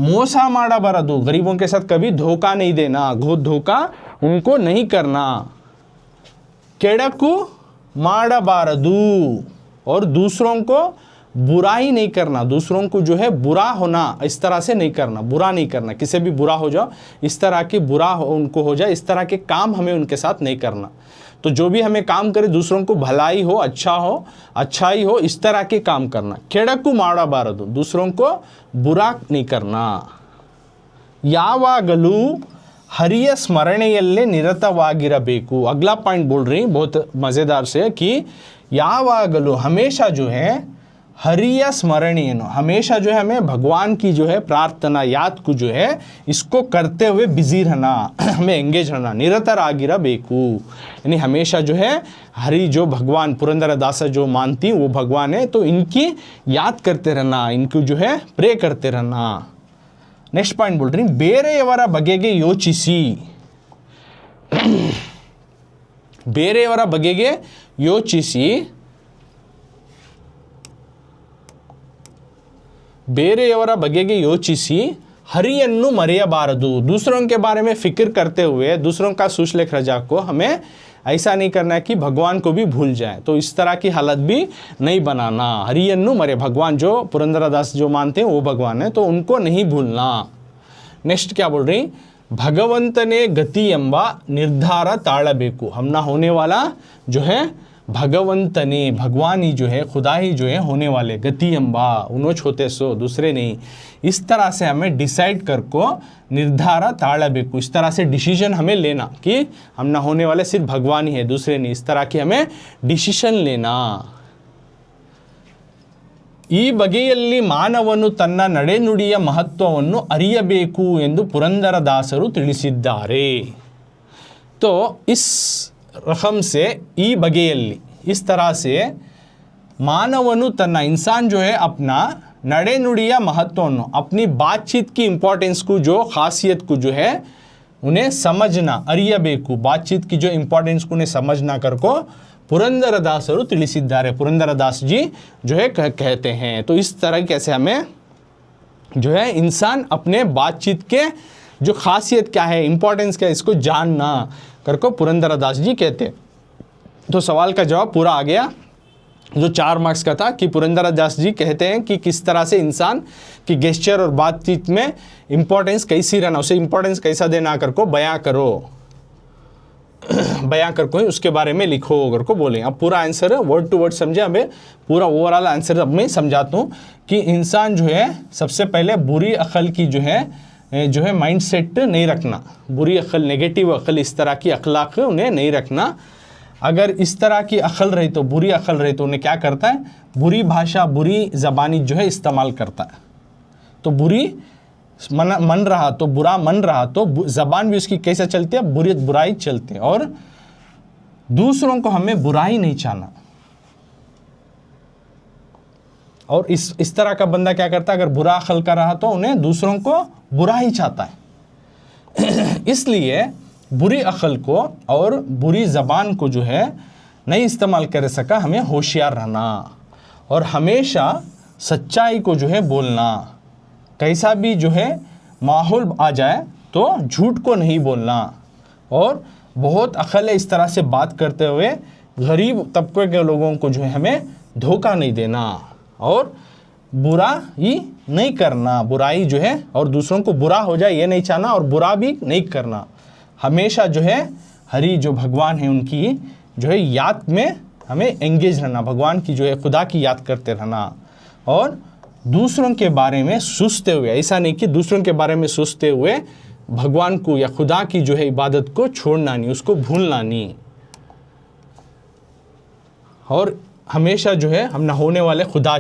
मोसा ಮಾಡಬಾರದು, गरीबों के साथ कभी धोखा नहीं देना, धोखा उनको नहीं करना। केड़कु ಮಾಡಬಾರದು, और दूसरों को बुराई नहीं करना, दूसरों को जो है बुरा होना, इस तरह से नहीं करना, बुरा नहीं करना, किसी भी बुरा हो जाओ, इस तरह की बुरा उनको हो जाए, इस तरह के काम हमें उनके साथ नहीं करना। तो जो भी हमें काम करे, दूसरों को भलाई हो, अच्छाई हो, इस तरह के काम करना। केड़कु ಮಾಡಬಾರದು, दूसरों को बुरा नहीं करना। ಯಾವಾಗಲೂ हरिय स्मरणೆಯಲ್ಲೇ निरतವಾಗಿರಬೇಕು। अगला पॉइंट बोल रही बहुत मज़ेदार से कि यावागलू हमेशा जो है हरिय स्मरणीय, हमेशा जो है हमें भगवान की जो है प्रार्थना, याद को जो है इसको करते हुए बिजी रहना, हमें एंगेज रहना। निरतरागिरबेकु यानी हमेशा जो है हरि जो भगवान पुरंदरदास जो मानती वो भगवान है, तो इनकी याद करते रहना, इनको जो है प्रे करते रहना। नेक्स्ट पॉइंट बोल रही ಬೇರೆಯವರ ಬಗೆಗೆ ಯೋಚಿಸಿ, ಬೇರೆಯವರ ಬಗೆಗೆ ಯೋಚಿಸಿ, ಬೇರೆಯವರ ಬಗೆಗೆ ಯೋಚಿಸಿ हरियन्नु मरेयबारदु, दूसरों के बारे में फिक्र करते हुए दूसरों का सुश्लेख रजा को हमें ऐसा नहीं करना है कि भगवान को भी भूल जाए, तो इस तरह की हालत भी नहीं बनाना। हरियन्नु मरे, भगवान जो पुरंदरदास जो मानते हैं वो भगवान है, तो उनको नहीं भूलना। नेक्स्ट क्या बोल रही, भगवंतने गति ಎಂಬ निर्धार ताड़बेकु, हमना होने वाला जो है भगवंतने, भगवान ही जो है, खुदा ही जो है होने वाले, गति अंबा उन्होंने होते सो दूसरे नहीं, इस तरह से हमें डिसाइड करको निर्धारा ताड़बेकु, इस तरह से डिसीजन हमें लेना कि हम ना होने वाले सिर्फ भगवान ही है दूसरे नहीं, इस तरह की हमें डिसीजन लेना। ಈ ಬಗೆಯಲ್ಲಿ ಮಾನವನು ತನ್ನ ನಡೆನುಡಿಯ ಮಹತ್ವವನ್ನು ಅರಿಯಬೇಕು ಎಂದು ಪುರಂದರದಾಸರು ತಿಳಿಸಿದ್ದಾರೆ। तो इस रकम से ई बगेयल्ली, इस तरह से मानवनु तन्ना, इंसान जो है अपना नड़े नुड़िया महत्वವನ್ನು, अपनी बातचीत की इंपॉर्टेंस को, जो खासियत को जो है उन्हें समझना, अरियबेकु, बातचीत की जो इंपॉर्टेंस को उन्हें समझना करको पुरंदरदासರು ತಿಳಿಸಿದ್ದಾರೆ, पुरंदरदास जी जो है कहते हैं। तो इस तरह कैसे हमें जो है इंसान अपने बातचीत के जो खासियत क्या है, इंपॉर्टेंस क्या है, इसको जानना करको पुरंदरदास जी कहते हैं। तो सवाल का जवाब पूरा आ गया जो 4 मार्क्स का था कि पुरंदरदास जी कहते हैं कि किस तरह से इंसान की गेस्चर और बातचीत में इंपॉर्टेंस कैसी रहना, उसे इंपॉर्टेंस कैसा देना करको बयां करो, बयां कर कोई उसके बारे में लिखो अगर को बोलें। अब पूरा आंसर वर्ड टू वर्ड समझे, हमें पूरा ओवरऑल आंसर अब मैं समझाता हूँ कि इंसान जो है सबसे पहले बुरी अक्ल की जो है माइंड सेट नहीं रखना, बुरी अक्ल, नेगेटिव अक्ल, इस तरह की अखलाक उन्हें नहीं रखना। अगर इस तरह की अक्ल रही तो, बुरी अक्ल रही तो उन्हें क्या करता है, बुरी भाषा, बुरी ज़बानी जो है इस्तेमाल करता है। तो बुरी मन रहा तो, बुरा मन रहा तो ज़बान भी उसकी कैसे चलती है, बुराई चलती है। और दूसरों को हमें बुराई नहीं चाहना, और इस तरह का बंदा क्या करता है, अगर बुरा अक्ल का रहा तो उन्हें दूसरों को बुरा ही चाहता है। इसलिए बुरी अक्ल को और बुरी ज़बान को जो है नहीं इस्तेमाल कर सका, हमें होशियार रहना और हमेशा सच्चाई को जो है बोलना। कैसा भी जो है माहौल आ जाए तो झूठ को नहीं बोलना, और बहुत अक्ल है इस तरह से बात करते हुए गरीब तबके के लोगों को जो है हमें धोखा नहीं देना, और बुरा ही नहीं करना, बुराई जो है और दूसरों को बुरा हो जाए ये नहीं चाहना, और बुरा भी नहीं करना। हमेशा जो है हरि जो भगवान है उनकी जो है याद में हमें एंगेज रहना, भगवान की जो है खुदा की याद करते रहना, और दूसरों के बारे में सोचते हुए, ऐसा नहीं कि दूसरों के बारे में सोचते हुए भगवान को या खुदा की जो है इबादत को छोड़ना नहीं, उसको भूलना नहीं। और हमेशा जो है हम ना होने वाले खुदा,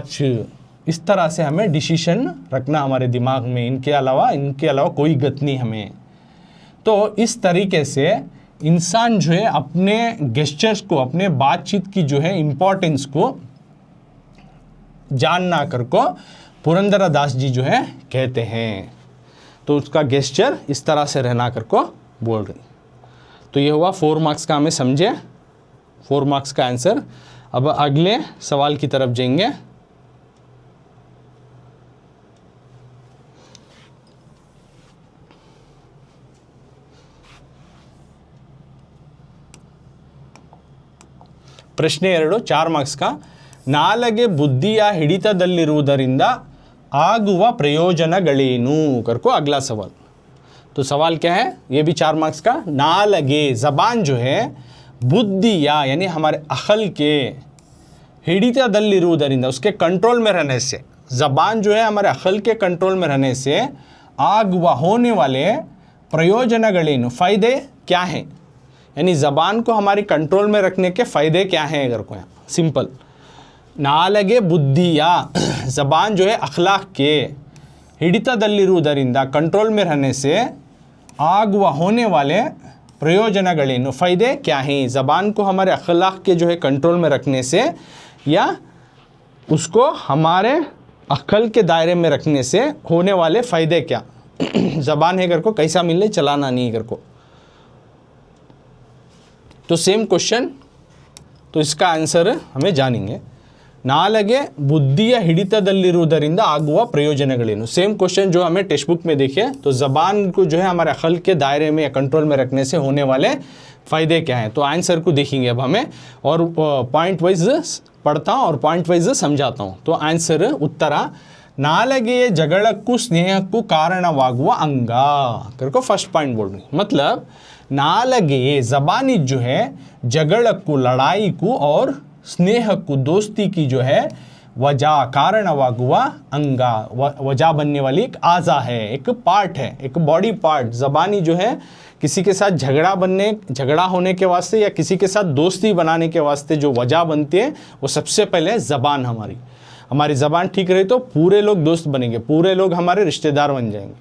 इस तरह से हमें डिसीजन रखना हमारे दिमाग में, इनके अलावा कोई गत नहीं हमें। तो इस तरीके से इंसान जो है अपने गेस्चर्स को, अपने बातचीत की जो है इम्पोर्टेंस को जानना करको पुरंदरदास जी जो है कहते हैं। तो उसका गेस्चर इस तरह से रहना करको बोल रही। तो ये हुआ 4 मार्क्स का, हमें समझे 4 मार्क्स का आंसर। अब अगले सवाल की तरफ जाएंगे। ಪ್ರಶ್ನೆ 2 4 ಮಾರ್ಕ್ಸ್ का, ನಾಲಗೆ ಬುದ್ಧಿಯ ಹಿಡಿತದಲ್ಲಿರುವುದರಿಂದ ಆಗುವ ಪ್ರಯೋಜನಗಳೇನು करको अगला सवाल। तो सवाल क्या है, ये भी 4 मार्क्स का। नालगे ज़बान जो है बुद्धिया यानी हमारे अक्ल के, हिडितदल्लिरुವುದರಿಂದ उसके कंट्रोल में रहने से, ज़बान जो है हमारे अक्ल के कंट्रोल में रहने से आगुवा होने वाले प्रयोजनಗಳೇನು, फ़ायदे क्या हैं, यानी ज़बान को हमारी कंट्रोल में रखने के फ़ायदे क्या हैं अगर को, सिंपल। नालगे बुद्धिया ज़बान जो है अखलाक के, हिडितदल्लिरुವುದರಿಂದ कंट्रोल में रहने से आगुवा होने वाले प्रयोजनಗಳೇನು, फ़ायदे क्या हैं, ज़बान को हमारे अखलाक के जो है कंट्रोल में रखने से या उसको हमारे अक्ल के दायरे में रखने से होने वाले फ़ायदे क्या। ज़बान है कर को कैसा मिले, चलाना नहीं कर को। तो सेम क्वेश्चन, तो इसका आंसर हमें जानेंगे। ನಾಲಗೆ ಬುದ್ಧಿಯ ಹಿಡಿತದಲ್ಲಿರುವುದರಿಂದ ಆಗುವ ಪ್ರಯೋಜನಗಳೇನು। सेम क्वेश्चन जो हमें टेक्स्ट बुक में देखे, तो ज़बान को जो है हमारे अकल के दायरे में या कंट्रोल में रखने से होने वाले फ़ायदे क्या हैं। तो आंसर को देखेंगे अब हमें, और पॉइंट वाइज पढ़ता हूँ और पॉइंट वाइज समझाता हूँ। तो आंसर उत्तर ನಾಲಗೆಯ ಜಗಳಕ್ಕೂ ಸ್ನೇಹಕ್ಕೂ ಕಾರಣವಾಗುವ ಅಂಗ करको फर्स्ट पॉइंट बोल रही, मतलब नालगे ज़बानी जो है जगड़कू लड़ाई को और स्नेह को दोस्ती की जो है वजह कारणवागुआ अंगा, वजह बनने वाली एक आज़ा है, एक पार्ट है, एक बॉडी पार्ट। ज़बानी जो है किसी के साथ झगड़ा होने के वास्ते या किसी के साथ दोस्ती बनाने के वास्ते जो वजह बनती है वो सबसे पहले ज़बान हमारी ज़बान ठीक रही तो पूरे लोग दोस्त बनेंगे, पूरे लोग हमारे रिश्तेदार बन जाएंगे।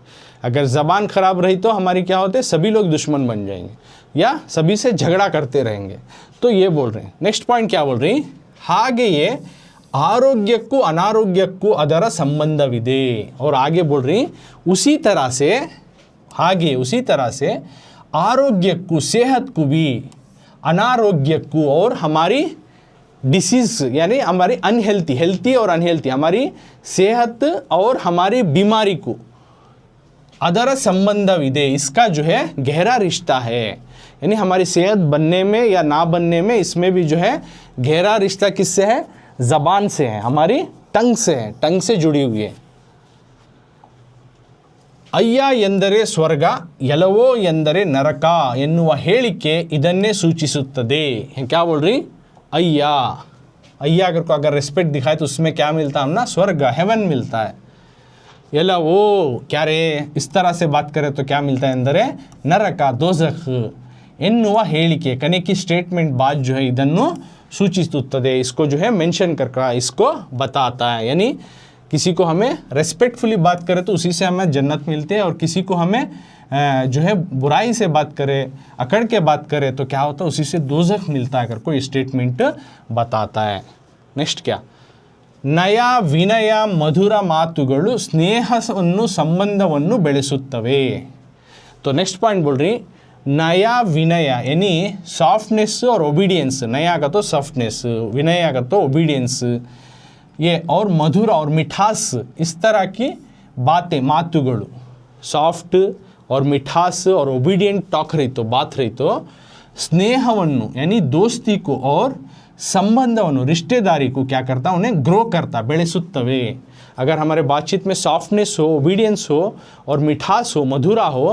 अगर ज़बान ख़राब रही तो हमारी क्या होते हैं, सभी लोग दुश्मन बन जाएंगे या सभी से झगड़ा करते रहेंगे। तो ये बोल रहे हैं। नेक्स्ट पॉइंट क्या बोल रही, ಹಾಗೆಯೇ ಆರೋಗ್ಯಕ್ಕೂ ಅನಾರೋಗ್ಯಕ್ಕೂ ಅದರ ಸಂಬಂಧವಿದೆ। और आगे बोल रही उसी तरह से आरोग्यಕ್ಕೂ सेहत को भी अनारोग्यಕ್ಕೂ और हमारी डिसीज़ यानी हमारी हेल्थी और अनहेल्थी हमारी सेहत और हमारी बीमारी को अदर संबंधविदे, इसका जो है गहरा रिश्ता है। यानी हमारी सेहत बनने में या ना बनने में इसमें भी जो है गहरा रिश्ता किससे है, ज़बान से है, हमारी टंग से है, टंग से जुड़ी हुई है। ಅಯ್ಯ ಎಂದರೆ ಸ್ವರ್ಗ, ಎಲವೋ ಎಂದರೆ ನರಕ ಎನ್ನುವ ಹೇಳಿಕೆ ಇದನ್ನೇ ಸೂಚಿಸುತ್ತದೆ। क्या बोल रही, अय्या अगर रिस्पेक्ट दिखाए तो उसमें क्या मिलता है, हम ना स्वर्ग हेवन मिलता है। ಎಲ್ಲ वो क्या रे, इस तरह से बात करें तो क्या मिलता है, अंदर नरक दोज़ख ಎನ್ನುವ ಹೇಳಿಕೆ कने की स्टेटमेंट बात जो है ಇದನ್ನು सूचिಸುತ್ತದೆ, इसको जो है मेंशन करके इसको बताता है। यानी किसी को हमें रेस्पेक्टफुली बात करें तो उसी से हमें जन्नत मिलती है, और किसी को हमें जो है बुराई से बात करे, अकड़ के बात करे तो क्या होता है, उसी से दोज़ख मिलता है, करको ये स्टेटमेंट बताता है। नेक्स्ट क्या, ನಯ ವಿನಯ ಮಧುರ ಮಾತುಗಳು ಸ್ನೇಹವನ್ನು ಸಂಬಂಧವನ್ನು ಬೆಳೆಸುತ್ತವೆ। तो नेक्स्ट पॉइंट बोल रही नया विनय यानी सॉफ्टनेस और ओबीडियंस, नया का तो सॉफ्टनेस, विनय का तो ओबीडियंस, ये और मधुर और मिठास, इस तरह की बातें मातुಗಳು सॉफ्ट और मिठास और ओबीडियंट टॉक रही तो बात रही तो स्नेहವನ್ನು यानी दोस्ती को और संबंधವನ್ನು रिश्तेदारी को क्या करता, उन्हें ग्रो करता, ಬೆಳೆಸುತ್ತವೆ। अगर हमारे बातचीत में सॉफ्टनेस हो, ओबीडियंस हो और मिठास हो, मधुरा हो,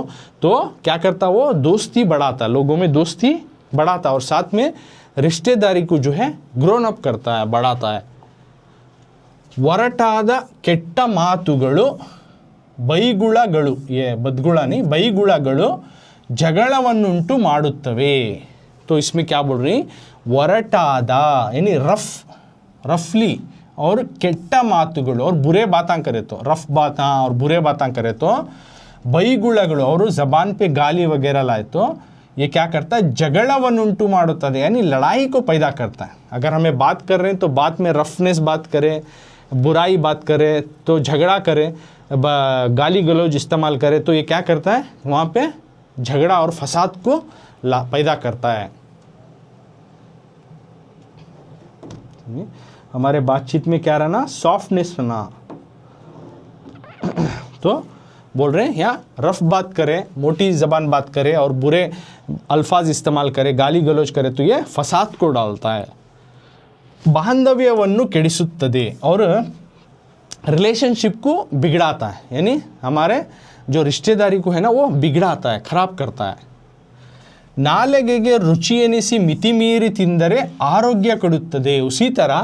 तो क्या करता, वो दोस्ती बढ़ाता, लोगों में दोस्ती बढ़ाता और साथ में रिश्तेदारी को जो है ग्रोन अप करता है, बढ़ाता है। ಒರಟಾದ ಕೆಟ್ಟ ಮಾತುಗಳು ಬೈಗುಳಗಳು, ये बदगुड़ा नहीं, ಬೈಗುಳಗಳು ಜಗಳವನ್ನುಂಟು ಮಾಡುತ್ತವೆ। तो इसमें क्या बोल रही, वरटादा यानी रफली और केट्टा मातुಗಳು और बुरे बातें करे तो, रफ बातें और बुरे बातें करे तो, ಬೈಗುಳಗಳು और ज़बान पे गाली वगैरह लाए तो ये क्या करता है, जगड़वन्नुंटु ಮಾಡುತ್ತದೆ यानी लड़ाई को पैदा करता है। अगर हमें बात कर रहे हैं तो बात में रफनेस बात करें, बुराई बात करे तो झगड़ा करे, गाली गलौज इस्तेमाल करे तो ये क्या करता है, वहाँ पे झगड़ा और फसाद को पैदा करता है। हमारे बातचीत में क्या रहना, सॉफ्टनेस रहना। तो बोल रहे हैं यहाँ रफ बात करे, मोटी ज़बान बात करे और बुरे अल्फाज इस्तेमाल करे, गाली गलौज करे तो ये फसाद को डालता है। बांधव्यವನ್ನು ಕೆಡಿಸುತ್ತದೆ और रिलेशनशिप को बिगड़ाता है, यानी हमारे जो रिश्तेदारी को है ना वो बिगड़ाता है, ख़राब करता है। ನಾಲಿಗೆಗೆ ರುಚಿ ಎನಿಸಿ ಮಿತಿಮೀರಿ ತಿಂದರೆ ಆರೋಗ್ಯ ಕೆಡುತ್ತದೆ। उसी तरह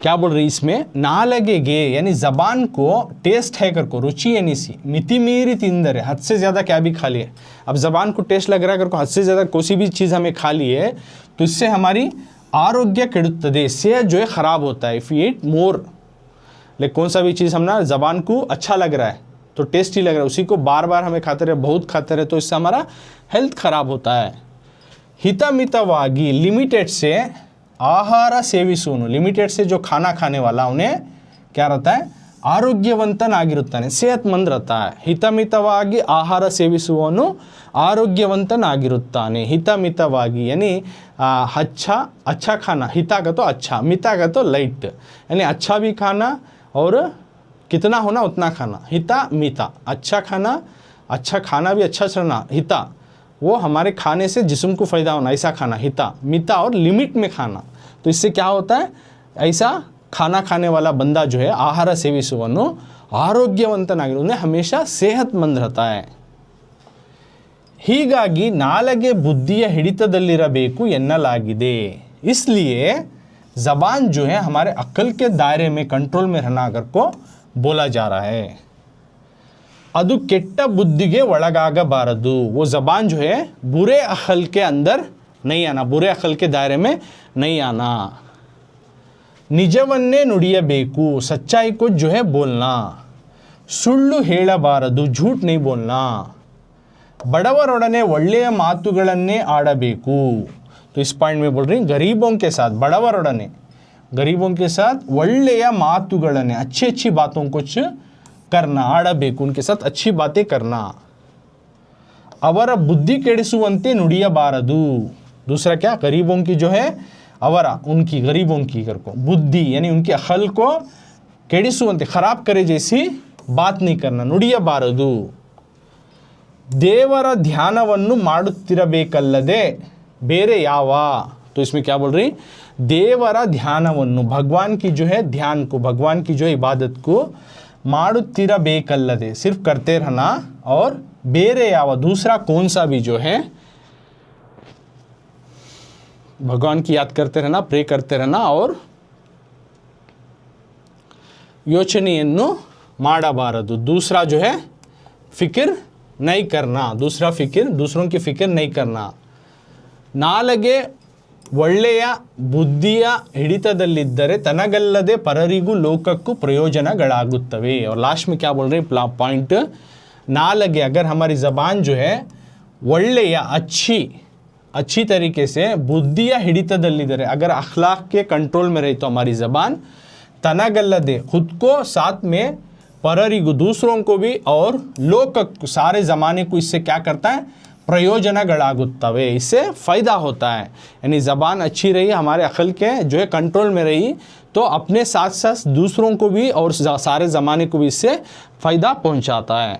क्या बोल रही इसमें, नालगे यानी ज़बान को टेस्ट है करको रुचि एनिसी मितिमीरी तिंदरे, हद से ज़्यादा क्या भी खा लिए। अब ज़बान को टेस्ट लग रहा है करको, हद से ज़्यादा कोई भी चीज़ हमें खा ली है तो इससे हमारी आरोग्य ಕೆಡುತ್ತದೆ, सेहत जो है ख़राब होता है। इफ़ यू ईट मोर, लेकिन कौन सा भी चीज़ हम ना ज़बान को अच्छा लग रहा है तो टेस्टी लग रहा है, उसी को बार बार हमें खाते रहे, बहुत खाते रहे तो इससे हमारा हेल्थ ख़राब होता है। हितमितವಾಗಿ लिमिटेड से आहार सेविಸುವನು, लिमिटेड से जो खाना खाने वाला उन्हें क्या रहता है, ಆರೋಗ್ಯವಂತನಾಗಿರುತ್ತಾನೆ, सेहतमंद रहता है। ಹಿತಮಿತವಾಗಿ ಆಹಾರ ಸೇವಿಸುವವನು ಆರೋಗ್ಯವಂತನಾಗಿರುತ್ತಾನೆ. ಹಿತಮಿತವಾಗಿ यानी अच्छा खाना, हिता का तो अच्छा, मिता का तो लाइट, यानी अच्छा भी खाना और कितना होना उतना खाना. हिता मिता, अच्छा खाना भी अच्छा चलना. हिता वो हमारे खाने से जिस्म को फ़ायदा होना, ऐसा खाना हिता. मिता और लिमिट में खाना. तो इससे क्या होता है, ऐसा खाना खाने वाला बंदा जो है ಆಹಾರ ಸೇವಿಸುವವನು ಆರೋಗ್ಯವಂತನಾಗಿರುತ್ತಾನೆ, ಹಮೇಶಾ सेहतमंद रहता है. ಹೀಗಾಗಿ ನಾಲಿಗೆ ಬುದ್ಧಿಯ ಹಿಡಿತದಲ್ಲಿರಬೇಕು ಎನ್ನಲಾಗಿದೆ. इसलिए ज़बान जो है हमारे अक्ल के दायरे में, कंट्रोल में रहना अगर को बोला जा रहा है. ಅದು ಕೆಟ್ಟ ಬುದ್ಧಿಗೆ ಒಳಗಾಗಬಾರದು. वो ज़बान जो है बुरे अक्ल के अंदर नहीं आना, बुरे अक्ल के दायरे में नहीं आना. ನಿಜವನ್ನೇ ನುಡಿಯಬೇಕು, सच्चाई को जो है बोलना. ಸುಳ್ಳು ಹೇಳಬಾರದು, झूठ नहीं बोलना. ಬಡವರೊಡನೆ ಒಳ್ಳೆಯ ಮಾತುಗಳನ್ನೇ ಆಡಬೇಕು. तो इस पॉइंट में बोल रही गरीबों के साथ, बड़वरೊಡನೆ, गरीबों के साथ ಒಳ್ಳೆಯ ಮಾತುಗಳನ್ನೇ, अच्छी अच्छी बातों को करना, ಆಡಬೇಕು, उनके साथ अच्छी बातें करना. ಅವರ ಬುದ್ಧಿ ಕೆಡಿಸುವಂತೆ ನುಡಿಯಬಾರದು. दूसरा क्या, गरीबों की जो है अवरा, उनकी गरीबों की करको बुद्धि यानी उनके अखल को ಕೆಡಿಸುವಂತೆ, खराब करे जैसी बात नहीं करना, ನುಡಿಯಬಾರದು. ದೇವರ ಧ್ಯಾನವನ್ನು ಮಾಡುತ್ತಿರಬೇಕಲ್ಲದೆ ಬೇರೆ ಯಾವ. तो इसमें क्या बोल रही, देवರ ಧ್ಯಾನವನ್ನು, भगवान की जो है ध्यान को, भगवान की जो इबादत को ಮಾಡುತ್ತಿರಬೇಕಲ್ಲದೆ, सिर्फ करते रहना, और ಬೇರೆ ಯಾವ, दूसरा कौन सा भी जो है भगवान की याद करते रहना, प्रे करते रहना, और ಯೋಚನೆಯನ್ನು ಮಾಡಬಾರದು. दूसरा जो है फिक्र नहीं करना, दूसरा फिक्र, दूसरों की फिक्र नहीं करना. ನಾಲಿಗೆ ಒಳ್ಳೆಯ ಬುದ್ಧಿಯ ಹಿಡಿತದಲ್ಲಿದ್ದರೆ ತನಗಲ್ಲದೆ ಪರರಿಗೂ ಲೋಕಕ್ಕೂ ಪ್ರಯೋಜನಗಳಾಗುತ್ತವೆ. और लास्ट में क्या बोल रहे हैं पॉइंट, नालगे अगर हमारी ज़बान जो है ಒಳ್ಳೆಯ अच्छी तरीके से बुद्धिया ಹಿಡಿತದಲ್ಲಿದ್ದರೆ, अगर अखलाक के कंट्रोल में रही तो हमारी ज़बान तनगल्लदे, खुद को साथ में पररिगु, दूसरों को भी और लोक, सारे ज़माने को इससे क्या करता है, प्रयोजनಗಳಾಗುತ್ತವೆ, इससे फ़ायदा होता है. यानी ज़बान अच्छी रही, हमारे अक्ल के जो है कंट्रोल में रही, तो अपने साथ साथ दूसरों को भी और सारे ज़माने को भी इससे फ़ायदा पहुंचाता है.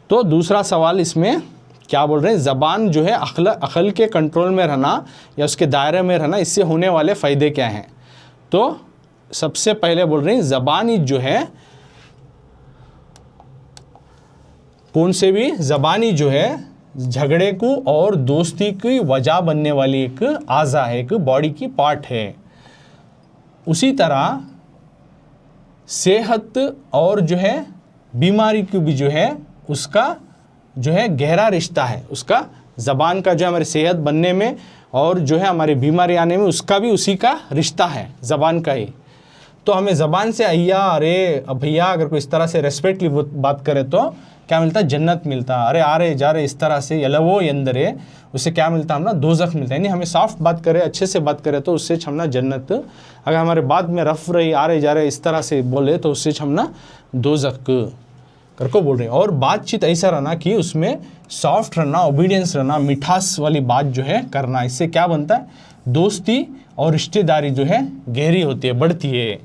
तो दूसरा सवाल इसमें क्या बोल रहे हैं, ज़बान जो है अक्ल के कंट्रोल में रहना या उसके दायरे में रहना, इससे होने वाले फ़ायदे क्या हैं. तो सबसे पहले बोल रहे हैं ज़बानी जो है, कौन से भी ज़बानी जो है झगड़े को और दोस्ती की वजह बनने वाली एक आज़ा है, एक बॉडी की पार्ट है. उसी तरह सेहत और जो है बीमारी की भी जो है उसका जो है गहरा रिश्ता है. उसका ज़बान का जो है हमारी सेहत बनने में और जो है हमारी बीमारी आने में, उसका भी उसी का रिश्ता है, ज़बान का ही. तो हमें ज़बान से अय्या, अरे भैया, अगर कोई इस तरह से रेस्पेक्टली बात करे तो क्या मिलता है, जन्नत मिलता. अरे आ रहे जा रहे इस तरह से यलवो यंदरे, उससे क्या मिलता है, हम ना दोज़ख मिलता है. यानी हमें सॉफ्ट बात करे, अच्छे से बात करे तो उससे हम ना जन्नत. अगर हमारे बात में रफ रही, आ रहे जा रहे इस तरह से बोले तो उससे हम ना दोज़ख करको बोल रहे हैं. और बातचीत ऐसा रहना कि उसमें सॉफ्ट रहना, ओबीडियंस रहना, मिठास वाली बात जो है करना. इससे क्या बनता है, दोस्ती और रिश्तेदारी जो है गहरी होती है, बढ़ती है.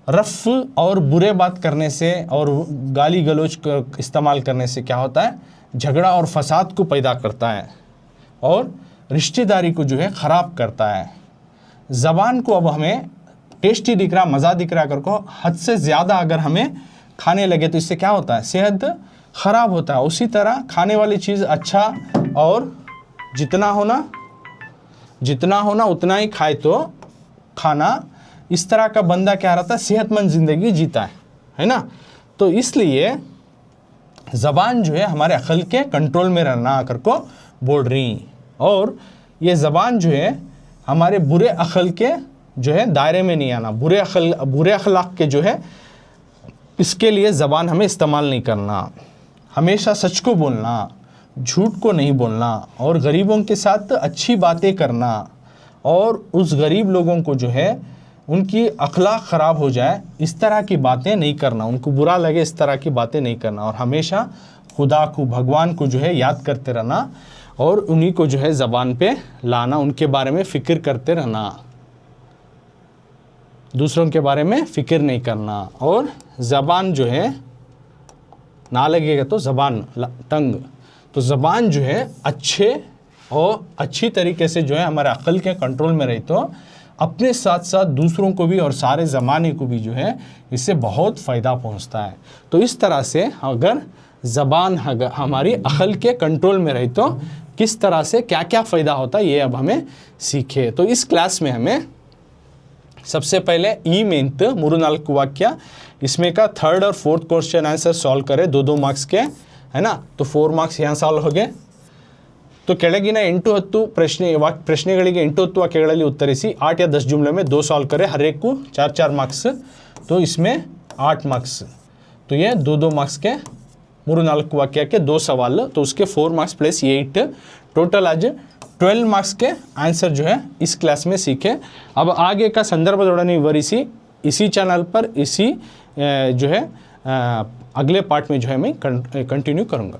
रफ़ और बुरे बात करने से और गाली गलौज इस्तेमाल करने से क्या होता है, झगड़ा और फसाद को पैदा करता है और रिश्तेदारी को जो है ख़राब करता है. ज़बान को अब हमें टेस्टी दिख रहा, मज़ा दिख रहा कर को हद से ज़्यादा अगर हमें खाने लगे तो इससे क्या होता है, सेहत ख़राब होता है. उसी तरह खाने वाली चीज़ अच्छा और जितना होना उतना ही खाए तो खाना, इस तरह का बंदा क्या रहता है, सेहतमंद ज़िंदगी जीता है ना. तो इसलिए ज़बान जो है हमारे अक्ल के कंट्रोल में रहना कर को बोल रही. और ये ज़बान जो है हमारे बुरे अक्ल के जो है दायरे में नहीं आना, बुरे अखलाक के जो है इसके लिए ज़बान हमें इस्तेमाल नहीं करना. हमेशा सच को बोलना, झूठ को नहीं बोलना, और गरीबों के साथ अच्छी बातें करना, और उस गरीब लोगों को जो है उनकी अखलाक ख़राब हो जाए इस तरह की बातें नहीं करना, उनको बुरा लगे इस तरह की बातें नहीं करना. और हमेशा खुदा को, भगवान को जो है याद करते रहना और उन्हीं को जो है ज़बान पे लाना, उनके बारे में फ़िक्र करते रहना, दूसरों के बारे में फ़िक्र नहीं करना। और ज़बान जो है ना लगेगा तो ज़बान टंग, तो ज़बान जो है अच्छे और अच्छी तरीके से जो है हमारे अक्ल के कंट्रोल में रही तो अपने साथ साथ दूसरों को भी और सारे ज़माने को भी जो है इससे बहुत फ़ायदा पहुंचता है। तो इस तरह से अगर ज़बान हमारी अक्ल के कंट्रोल में रही तो किस तरह से क्या क्या फ़ायदा होता है ये अब हमें सीखे। तो इस क्लास में हमें सबसे पहले ई मेंत 3-4 वाक्य, इसमें का 3rd और 4th क्वेश्चन आंसर सॉल्व करें 2-2 मार्क्स के, है ना। तो 4 ಮಾರ್ಕ್ಸ್ यहाँ सॉल्व हो गए। तो ಕೆಳಗಿನ 8-10 ಪ್ರಶ್ನೆಗಳಿಗೆ 8-10 ವಾಕ್ಯಗಳಲ್ಲಿ ಉತ್ತರಿಸಿ 8 या 10 जुमले में 2 सॉल्व करें, हर एक को 4-4 मार्क्स, तो इसमें 8 मार्क्स। तो ये 2-2 मार्क्स के 3-4 वाक्य के 2 सवाल, तो उसके 4 मार्क्स प्लस 8, टोटल आज 12 मार्क्स के आंसर जो है इस क्लास में सीखे। अब आगे का संदर्भ जोड़ने वरिसी इसी चैनल पर इसी जो है अगले पार्ट में जो है मैं कंटिन्यू करूँगा।